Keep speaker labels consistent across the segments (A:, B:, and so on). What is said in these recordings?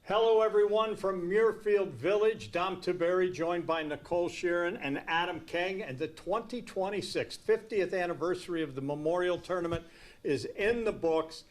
A: Hello, everyone, from Muirfield Village. Dom Tiberi, joined by Nicole Sheeran and Adam King. And the 2026 50th anniversary of the Memorial Tournament is in the books.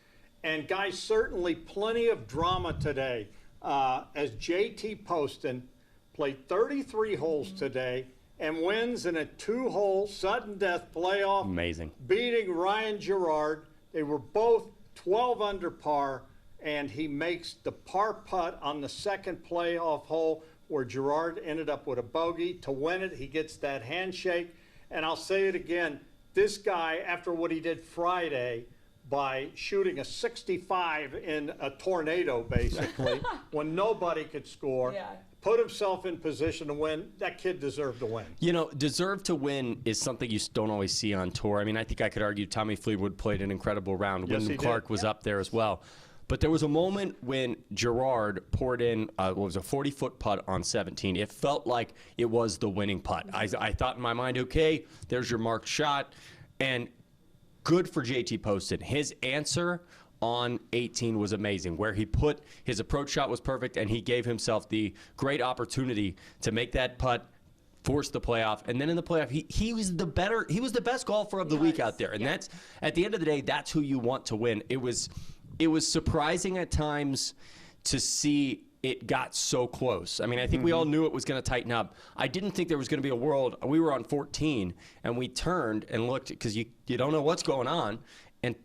A: And, guys, certainly plenty of drama today as JT Poston played 33 holes today and wins in a 2-hole sudden death playoff.
B: Amazing. Beating
A: Ryan Gerard. They were both 12 under par. And he makes the par putt on the second playoff hole where Gerard ended up with a bogey. To win it, he gets that handshake. And I'll say it again, this guy, after what he did Friday by shooting a 65 in a tornado, basically, when nobody could score, put himself in position to win. That kid deserved to win.
B: You know, deserve to win is something you don't always see on tour. I mean, I think I could argue Tommy Fleetwood played an incredible round.
A: Yes,
B: Wyndham Clark was up there as well. But there was a moment when Gerard poured in what was a 40-foot putt on 17. It felt like it was the winning putt. I thought in my mind, okay, there's your marked shot. And good for JT Poston. His answer on 18 was amazing, where he put his approach shot was perfect, and he gave himself the great opportunity to make that putt, force the playoff, and then in the playoff, he was the best golfer of the week out there. And that's, at the end of the day, that's who you want to win. It was surprising at times to see it got so close. I mean, I think we all knew it was going to tighten up. I didn't think there was going to be a world. We were on 14, and we turned and looked, because you don't know what's going on. And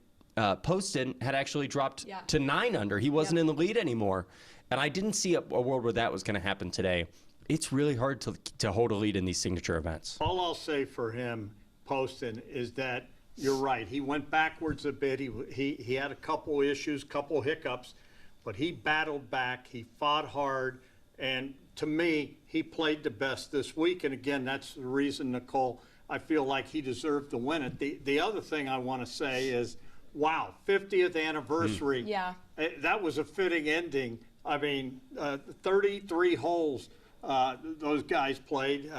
B: Poston had actually dropped to 9 under. He wasn't in the lead anymore. And I didn't see a world where that was going to happen today. It's really hard to hold a lead in these signature events.
A: All I'll say for him, Poston, is that you're right. He went backwards a bit. He had a couple issues, couple hiccups, but he battled back. He fought hard. And to me, he played the best this week. And again, that's the reason, Nicole, I feel like he deserved to win it. The other thing I want to say is, wow, 50th anniversary.
C: Yeah.
A: That was a fitting ending. I mean, 33 holes those guys played,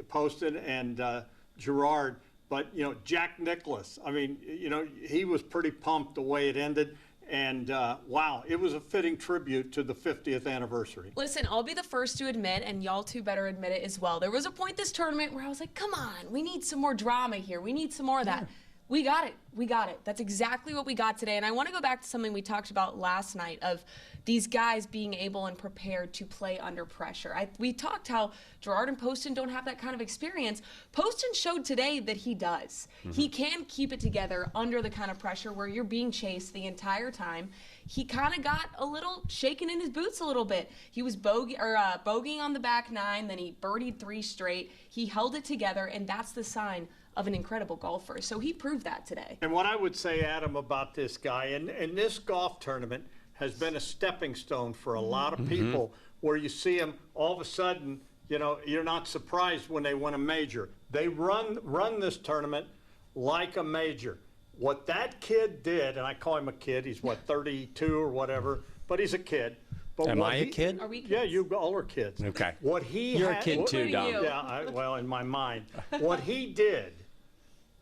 A: Poston and Gerard. But, you know, Jack Nicklaus, I mean, you know, he was pretty pumped the way it ended. And, wow, it was a fitting tribute to the 50th anniversary.
C: Listen, I'll be the first to admit, and y'all two better admit it as well, there was a point this tournament where I was like, come on, we need some more drama here. We need some more of that. Yeah. We got it. We got it. That's exactly what we got today. And I want to go back to something we talked about last night of these guys being able and prepared to play under pressure. We talked how Gerard and Poston don't have that kind of experience. Poston showed today that he does. He can keep it together under the kind of pressure where you're being chased the entire time. He kind of got a little shaken in his boots a little bit. He was bogeying on the back 9, then he birdied 3 straight. He held it together, and that's the sign of an incredible golfer. So he proved that today.
A: And what I would say, Adam, about this guy, and this golf tournament has been a stepping stone for a lot of people, where you see him all of a sudden, you know, you're not surprised when they win a major. They run this tournament like a major. What that kid did, and I call him a kid, he's what, 32 or whatever, but he's a kid. But
B: am I a kid?
C: Are we kids?
A: Yeah, you all are kids.
B: Okay.
A: You're
B: a kid too, Dom.
A: Yeah, well, in my mind. What he did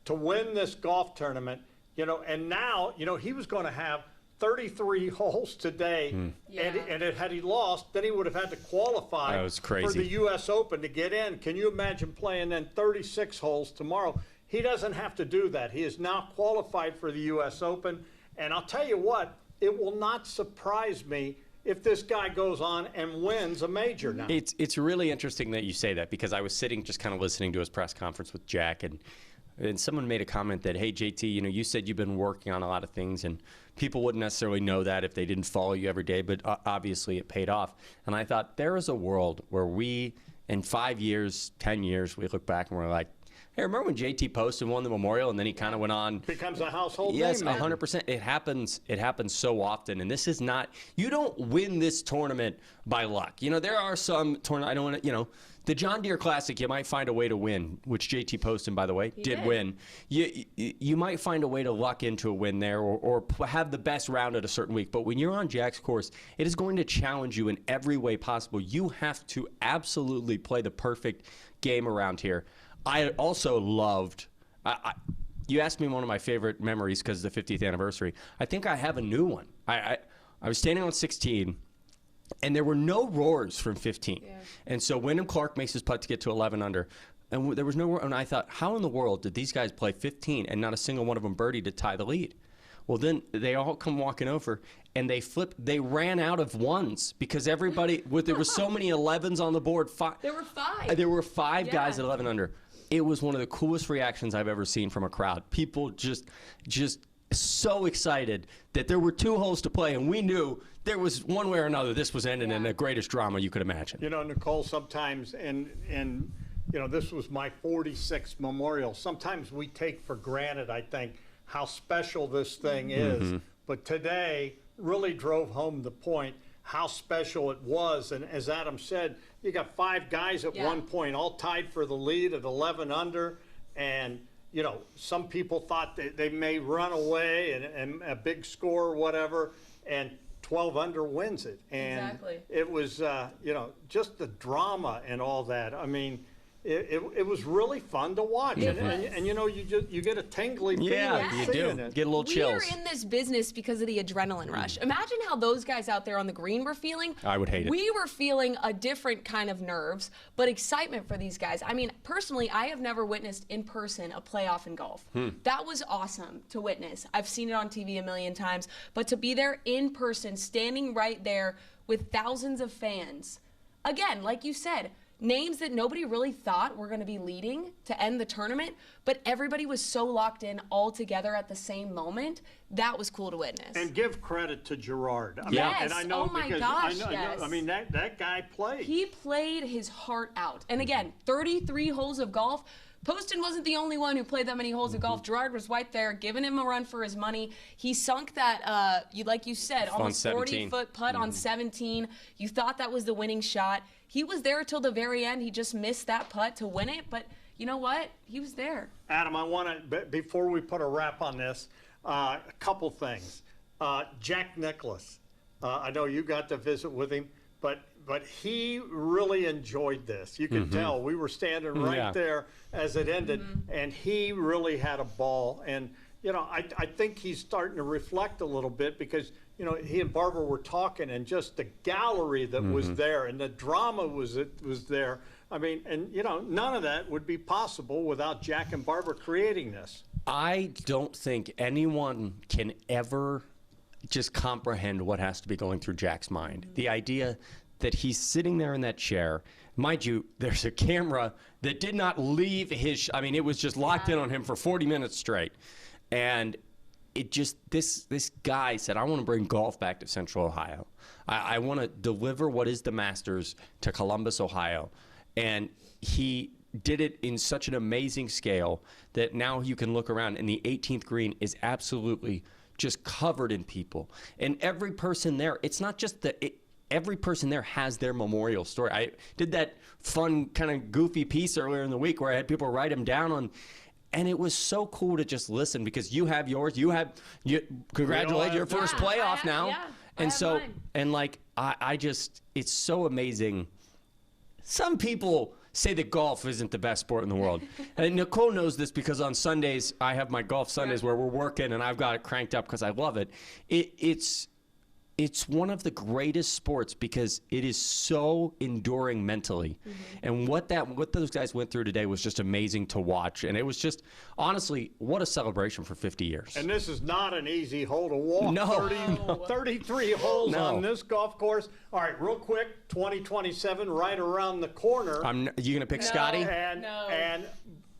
A: to win this golf tournament, you know, and now, you know, he was going to have 33 holes today, and had he lost, then he would have had to qualify for the U.S. Open to get in. Can you imagine playing then 36 holes tomorrow? He doesn't have to do that. He is now qualified for the U.S. Open, and I'll tell you what, it will not surprise me if this guy goes on and wins a major now.
B: It's really interesting that you say that, because I was sitting just kind of listening to his press conference with Jack, and someone made a comment that, hey, JT, you know, you said you've been working on a lot of things, and people wouldn't necessarily know that if they didn't follow you every day, but obviously it paid off. And I thought, there is a world where we, in 5 years, 10 years, we look back and we're like, hey, remember when JT Poston won the Memorial and then he kind of went on?
A: Becomes a household name.
B: Yes, 100%. It happens so often. And this is not, you don't win this tournament by luck. You know, there are some tournaments, I don't want to, you know, the John Deere Classic, you might find a way to win, which JT Poston, by the way, did win. You might find a way to luck into a win there, or have the best round at a certain week. But when you're on Jack's course, it is going to challenge you in every way possible. You have to absolutely play the perfect game around here. I also loved, you asked me one of my favorite memories because of the 50th anniversary. I think I have a new one. I was standing on 16, And there were no roars from 15.
C: Yeah.
B: And so Wyndham Clark makes his putt to get to 11 under. And there was no roar. And I thought, how in the world did these guys play 15 and not a single one of them birdie to tie the lead? Well, then they all come walking over, and they ran out of ones because everybody, there were so many 11s on the board.
C: There were 5.
B: There were 5 guys
C: Yeah.
B: at 11 under. It was one of the coolest reactions I've ever seen from a crowd. People just so excited that there were 2 holes to play, and we knew there was one way or another this was ending in the greatest drama you could imagine.
A: You know, Nicole, sometimes, and you know, this was my 46th memorial. Sometimes we take for granted, I think, how special this thing is. But today really drove home the point how special it was. And as Adam said, you got 5 guys at one point all tied for the lead at 11 under, and you know, some people thought that they may run away and a big score or whatever, and 12 under wins it. And it was, you know, just the drama and all that. I mean, it was really fun to watch. And you know, you get a tingly feeling.
B: Yeah, you do.
A: It.
B: Get a little chills.
C: We are in this business because of the adrenaline rush. Imagine how those guys out there on the green were feeling.
B: I would hate it.
C: We were feeling a different kind of nerves, but excitement for these guys. I mean, personally, I have never witnessed in person a playoff in golf. That was awesome to witness. I've seen it on TV a million times, but to be there in person, standing right there with thousands of fans, again, like you said, names that nobody really thought were going to be leading to end the tournament, but everybody was so locked in all together at the same moment. That was cool to witness.
A: And give credit to Gerard. I mean,
C: Yes.
A: and I know
C: Oh my
A: because
C: gosh,
A: I know, I mean, that guy played.
C: He played his heart out. And again, 33 holes of golf. Poston wasn't the only one who played that many holes of golf. Gerard was right there, giving him a run for his money. He sunk that, like you said, almost 40-foot putt on 17. You thought that was the winning shot. He was there till the very end. He just missed that putt to win it. But you know what? He was there.
A: Adam, I want to, before we put a wrap on this, a couple things. Jack Nicklaus, I know you got to visit with him, but he really enjoyed this. You could tell. We were standing right there as it ended, and he really had a ball. And, you know, I think he's starting to reflect a little bit because, you know, he and Barbara were talking, and just the gallery that was there and the drama was there. I mean, and, you know, none of that would be possible without Jack and Barbara creating this.
B: I don't think anyone can ever just comprehend what has to be going through Jack's mind. The idea that he's sitting there in that chair. Mind you, there's a camera that did not leave his, I mean, it was just locked in on him for 40 minutes straight. And it just, this guy said, I want to bring golf back to Central Ohio. I want to deliver what is the Masters to Columbus, Ohio. And he did it in such an amazing scale that now you can look around and the 18th green is absolutely just covered in people. And every person there, it's not just every person there has their memorial story. I did that fun kind of goofy piece earlier in the week where I had people write them down on, and it was so cool to just listen because you have yours. Congratulate your first playoff now.
C: Yeah,
B: and so,
C: mine.
B: and like, I just, it's so amazing. Some people say that golf isn't the best sport in the world. And Nicole knows this because on Sundays, I have my golf Sundays where we're working and I've got it cranked up because I love it. It's one of the greatest sports because it is so enduring mentally. And what those guys went through today was just amazing to watch. And it was just, honestly, what a celebration for 50 years.
A: And this is not an easy hole to walk.
B: No.
A: 33 holes on this golf course. All right, real quick, 2027 right around the corner.
B: You going to pick Scotty?
A: And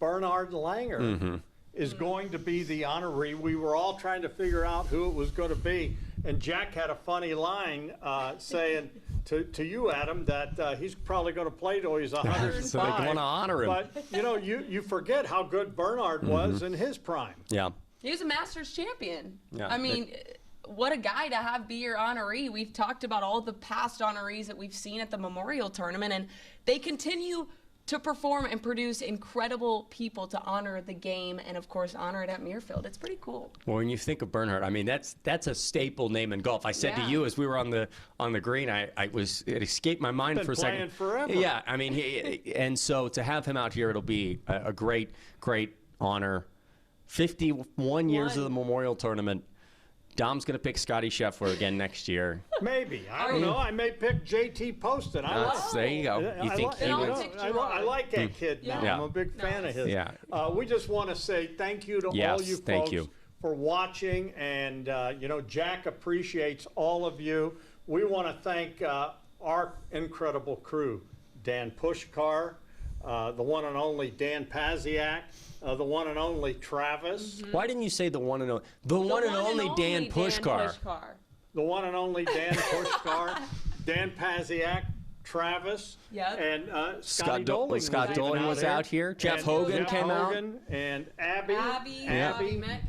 A: Bernard Langer is going to be the honoree. We were all trying to figure out who it was going to be. And Jack had a funny line saying to you, Adam, that he's probably going to play till he's 105.
B: So they want to honor him.
A: But, you know, you forget how good Bernard was in his prime.
B: Yeah.
C: He was a Masters champion.
B: Yeah.
C: I mean, what a guy to have be your honoree. We've talked about all the past honorees that we've seen at the Memorial Tournament, and they continue to perform and produce incredible people to honor the game and, of course, honor it at Muirfield. It's pretty cool.
B: Well, when you think of Bernhard, I mean, that's a staple name in golf. I said to you as we were on the green, it escaped my mind for a second.
A: Been playing forever.
B: Yeah, I mean, and so to have him out here, it'll be a great honor. 51 years of the Memorial Tournament. Dom's going to pick Scotty Scheffler again next year.
A: Maybe. I don't know. I may pick JT Poston.
B: There you go. You think he would?
A: I like that kid now.
C: Yeah.
A: I'm a big fan of his.
B: Yeah.
A: We just want to say thank you to all you folks for watching. And, Jack appreciates all of you. We want to thank our incredible crew, Dan Pushkar, the one and only Dan Paziak, the one and only Travis.
B: Why didn't you say the one and only? The one and only Dan Pushkar.
A: The one and only Dan Pushkar, Dan Paziak, Travis,
C: Yep.
A: and Scott Doling.
B: Scott Doling was out here. Jeff Hogan came out.
A: And Abby.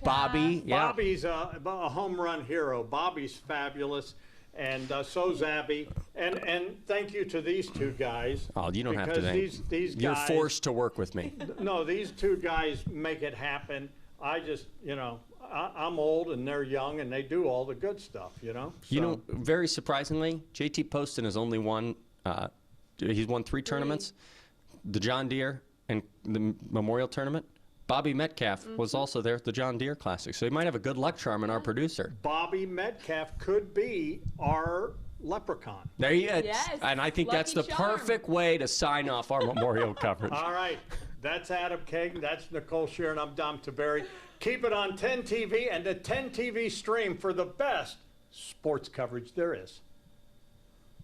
B: Bobby. Yeah.
A: Bobby's a home run hero. Bobby's fabulous. And so's Abby. And thank you to these two guys.
B: Oh, you don't have to thank.
A: These
B: You're
A: guys,
B: forced to work with me.
A: No, these two guys make it happen. I just, I'm old and they're young and they do all the good stuff, So,
B: Very surprisingly, JT Poston has only won, he's won 3 tournaments, the John Deere and the Memorial Tournament. Bobby Metcalf was also there at the John Deere Classic, so he might have a good luck charm in our producer.
A: Bobby Metcalf could be our leprechaun.
B: There he is.
C: Yes,
B: And I think that's the
C: lucky charm.
B: perfect way to sign off our Memorial coverage.
A: All right. That's Adam Kagan. That's Nicole Sheeran. I'm Dom Taberry. Keep it on 10 TV and the 10 TV stream for the best sports coverage there is.